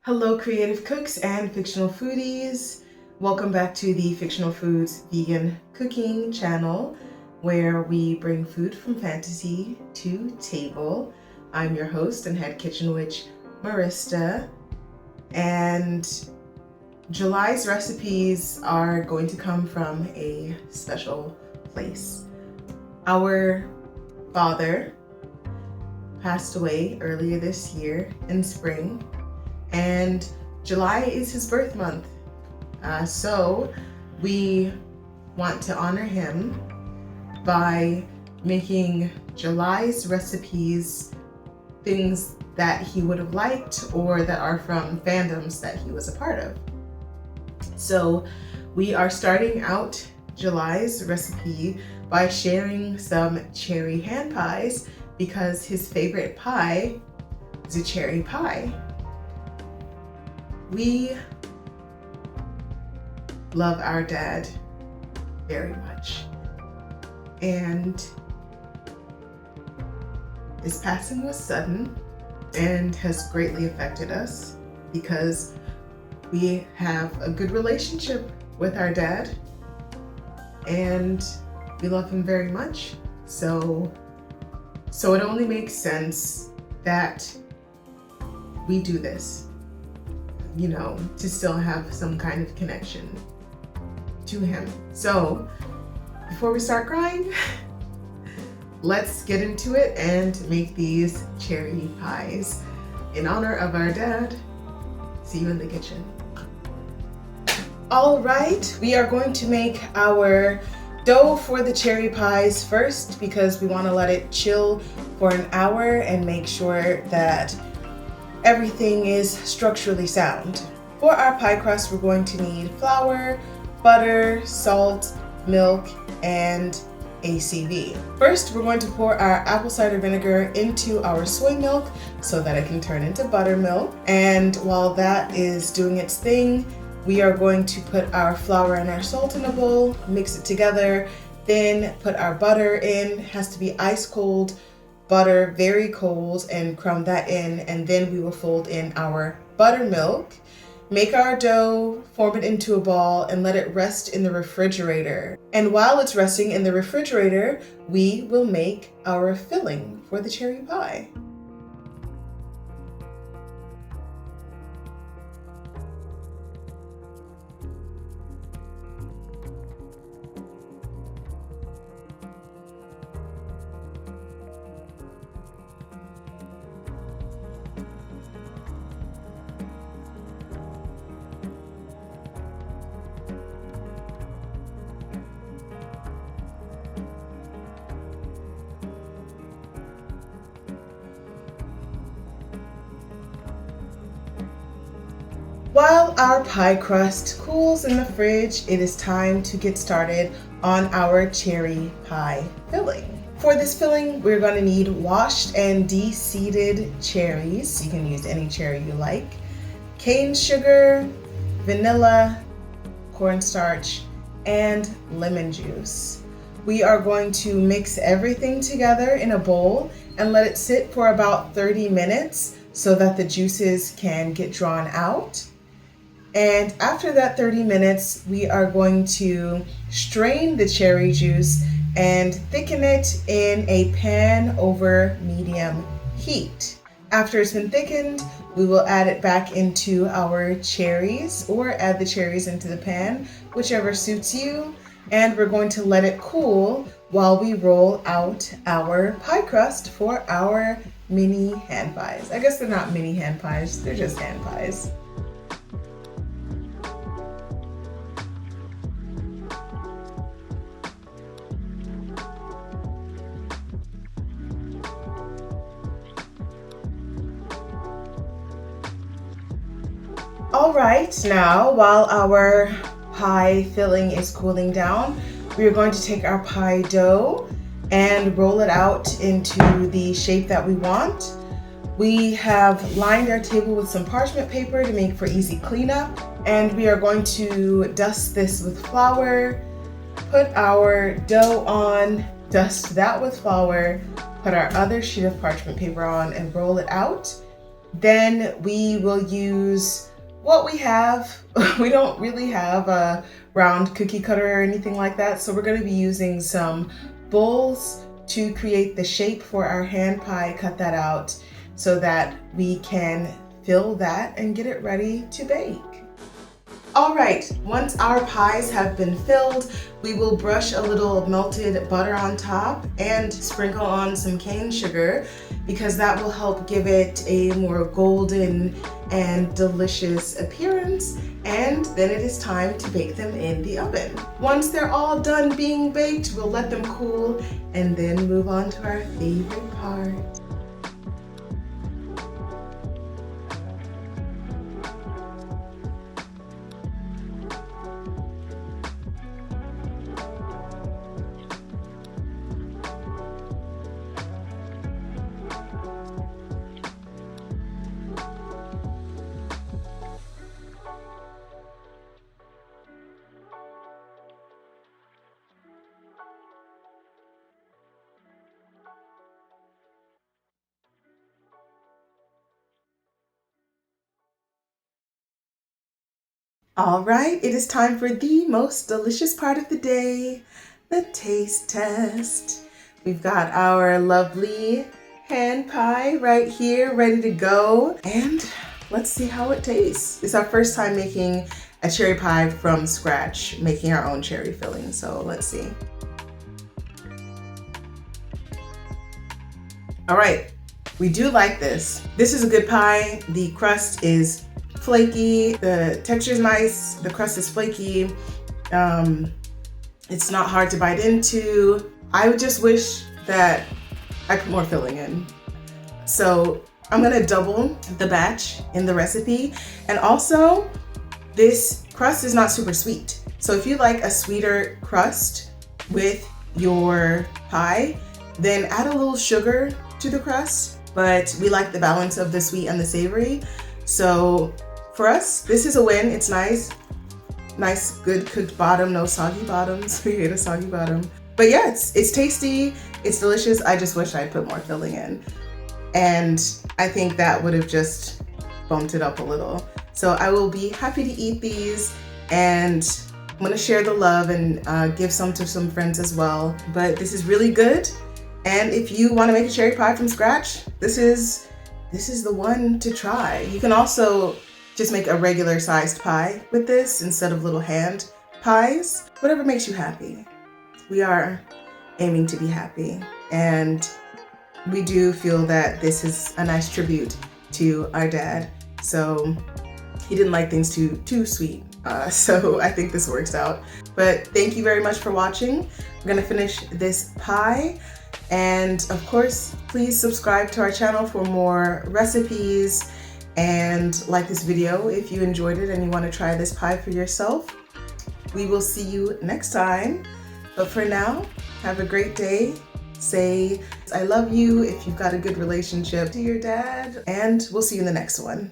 Hello, creative cooks and fictional foodies. Welcome back to the Fictional Foods Vegan Cooking channel, where we bring food from fantasy to table. I'm your host and head kitchen witch, Marista, and July's recipes are going to come from a special place. Our father passed away earlier this year in spring, and July is his birth month. So we want to honor him by making July's recipes things that he would have liked or that are from fandoms that he was a part of. So we are starting out July's recipe by sharing some cherry hand pies because his favorite pie is a cherry pie. We love our dad very much, and his passing was sudden and has greatly affected us because we have a good relationship with our dad and we love him very much. So it only makes sense that we do this, to still have some kind of connection to him. So before we start crying, let's get into it and make these cherry pies in honor of our dad. See you in the kitchen. All right, we are going to make our dough for the cherry pies first because we want to let it chill for an hour and make sure that everything is structurally sound. For our pie crust, we're going to need flour, butter, salt, milk, and ACV. First, we're going to pour our apple cider vinegar into our soy milk so that it can turn into buttermilk. And while that is doing its thing, we are going to put our flour and our salt in a bowl, mix it together, then put our butter in. It has to be ice cold butter, very cold, and crumb that in, and then we will fold in our buttermilk, make our dough, form it into a ball, and let it rest in the refrigerator. And while it's resting in the refrigerator, we will make our filling for the cherry pie. While our pie crust cools in the fridge, it is time to get started on our cherry pie filling. For this filling, we're going to need washed and de-seeded cherries. You can use any cherry you like, cane sugar, vanilla, cornstarch, and lemon juice. We are going to mix everything together in a bowl and let it sit for about 30 minutes so that the juices can get drawn out. And after that 30 minutes, we are going to strain the cherry juice and thicken it in a pan over medium heat. After it's been thickened, we will add it back into our cherries or add the cherries into the pan, whichever suits you. And we're going to let it cool while we roll out our pie crust for our mini hand pies. I guess they're not mini hand pies, they're just hand pies. All right, now while our pie filling is cooling down, we are going to take our pie dough and roll it out into the shape that we want. We have lined our table with some parchment paper to make for easy cleanup, and we are going to dust this with flour, put our dough on, dust that with flour, put our other sheet of parchment paper on, and roll it out. Then we will use what we have. We don't really have a round cookie cutter or anything like that, so we're going to be using some bowls to create the shape for our hand pie. Cut that out so that we can fill that and get it ready to bake. All right, once our pies have been filled, we will brush a little melted butter on top and sprinkle on some cane sugar, because that will help give it a more golden and delicious appearance. And then it is time to bake them in the oven. Once they're all done being baked, we'll let them cool and then move on to our favorite part. All right, it is time for the most delicious part of the day, the taste test. We've got our lovely hand pie right here, ready to go. And let's see how it tastes. It's our first time making a cherry pie from scratch, making our own cherry filling. So let's see. All right, we do like this. This is a good pie. The crust is flaky, the texture is nice, the crust is flaky, it's not hard to bite into. I would just wish that I put more filling in. So I'm gonna double the batch in the recipe. And also, this crust is not super sweet. So if you like a sweeter crust with your pie, then add a little sugar to the crust. But we like the balance of the sweet and the savory. So for us, this is a win. It's nice, good cooked bottom, no soggy bottoms. We hate a soggy bottom. But yeah, it's tasty, it's delicious. I just wish I put more filling in. And I think that would have just bumped it up a little. So I will be happy to eat these, and I'm gonna share the love and give some to some friends as well. But this is really good. And if you wanna make a cherry pie from scratch, this is the one to try. You can also just make a regular sized pie with this instead of little hand pies. Whatever makes you happy. We are aiming to be happy. And we do feel that this is a nice tribute to our dad. So he didn't like things too sweet. So I think this works out. But thank you very much for watching. I'm gonna finish this pie. And of course, please subscribe to our channel for more recipes, and like this video if you enjoyed it and you want to try this pie for yourself. We will see you next time. But for now, have a great day. Say I love you if you've got a good relationship to your dad, and we'll see you in the next one.